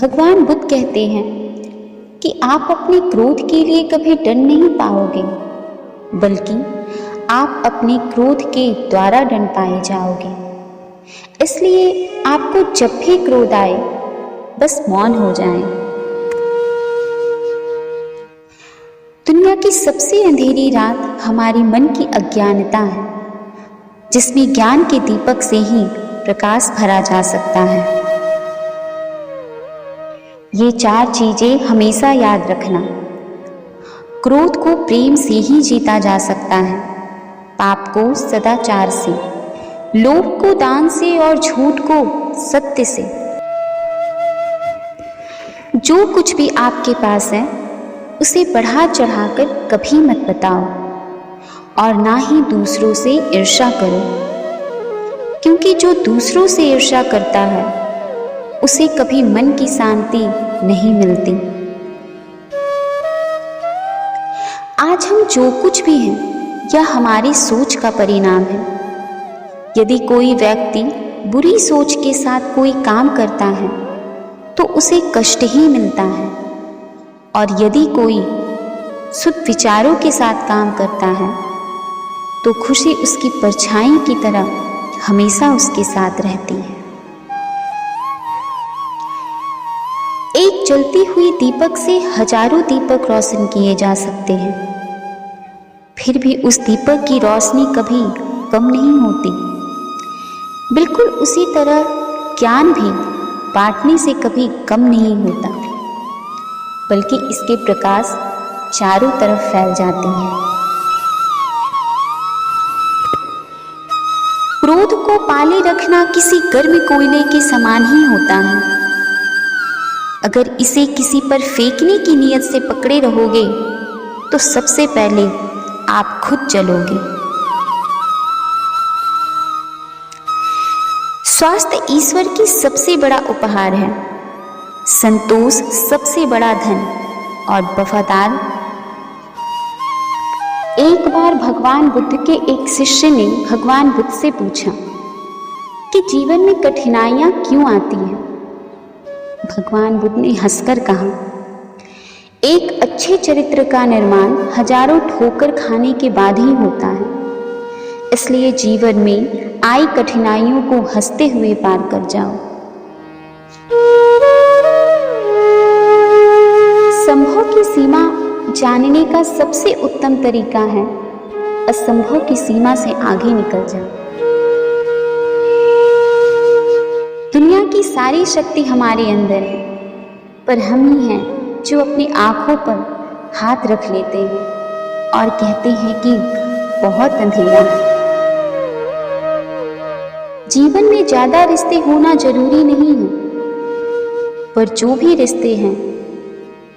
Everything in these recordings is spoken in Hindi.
भगवान बुद्ध कहते हैं कि आप अपने क्रोध के लिए कभी दंड नहीं पाओगे, बल्कि आप अपने क्रोध के द्वारा दंड पाए जाओगे। इसलिए आपको जब भी क्रोध आए, बस मौन हो जाएं। दुनिया की सबसे अंधेरी रात हमारी मन की अज्ञानता है, जिसमें ज्ञान के दीपक से ही प्रकाश भरा जा सकता है। ये 4 चीजें हमेशा याद रखना। क्रोध को प्रेम से ही जीता जा सकता है, पाप को सदाचार से, लोभ को दान से और झूठ को सत्य से। जो कुछ भी आपके पास है उसे बढ़ा चढ़ाकर कभी मत बताओ और ना ही दूसरों से ईर्ष्या करो, क्योंकि जो दूसरों से ईर्ष्या करता है उसे कभी मन की शांति नहीं मिलती। आज हम जो कुछ भी हैं यह हमारी सोच का परिणाम है। यदि कोई व्यक्ति बुरी सोच के साथ कोई काम करता है तो उसे कष्ट ही मिलता है, और यदि कोई शुद्ध विचारों के साथ काम करता है तो खुशी उसकी परछाई की तरह हमेशा उसके साथ रहती है। एक जलती हुई दीपक से हजारों दीपक रोशन किए जा सकते हैं, फिर भी उस दीपक की रोशनी कभी कम नहीं होती। बिल्कुल उसी तरह ज्ञान भी बांटने से कभी कम नहीं होता, बल्कि इसके प्रकाश चारों तरफ फैल जाते हैं। क्रोध को पाले रखना किसी गर्म कोयले के समान ही होता है। अगर इसे किसी पर फेंकने की नीयत से पकड़े रहोगे तो सबसे पहले आप खुद जलोगे। स्वास्थ्य ईश्वर की सबसे बड़ा उपहार है, संतोष सबसे बड़ा धन और वफादार। एक बार भगवान बुद्ध के एक शिष्य ने भगवान बुद्ध से पूछा कि जीवन में कठिनाइयां क्यों आती हैं। भगवान बुद्ध ने हंसकर कहा, एक अच्छे चरित्र का निर्माण हजारों ठोकर खाने के बाद ही होता है, इसलिए जीवन में आई कठिनाइयों को हंसते हुए पार कर जाओ। संभव की सीमा जानने का सबसे उत्तम तरीका है असंभव की सीमा से आगे निकल जाओ। दुनिया की सारी शक्ति हमारे अंदर है, पर हम ही हैं जो अपनी आंखों पर हाथ रख लेते हैं और कहते हैं कि बहुत अंधेरा है। जीवन में ज्यादा रिश्ते होना जरूरी नहीं है, पर जो भी रिश्ते हैं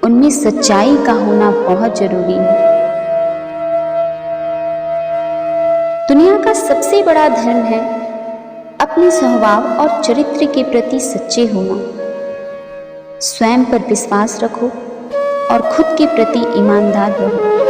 उनमें सच्चाई का होना बहुत जरूरी है। दुनिया का सबसे बड़ा धर्म है अपने स्वभाव और चरित्र के प्रति सच्चे होना। स्वयं पर विश्वास रखो और खुद के प्रति ईमानदार रहो।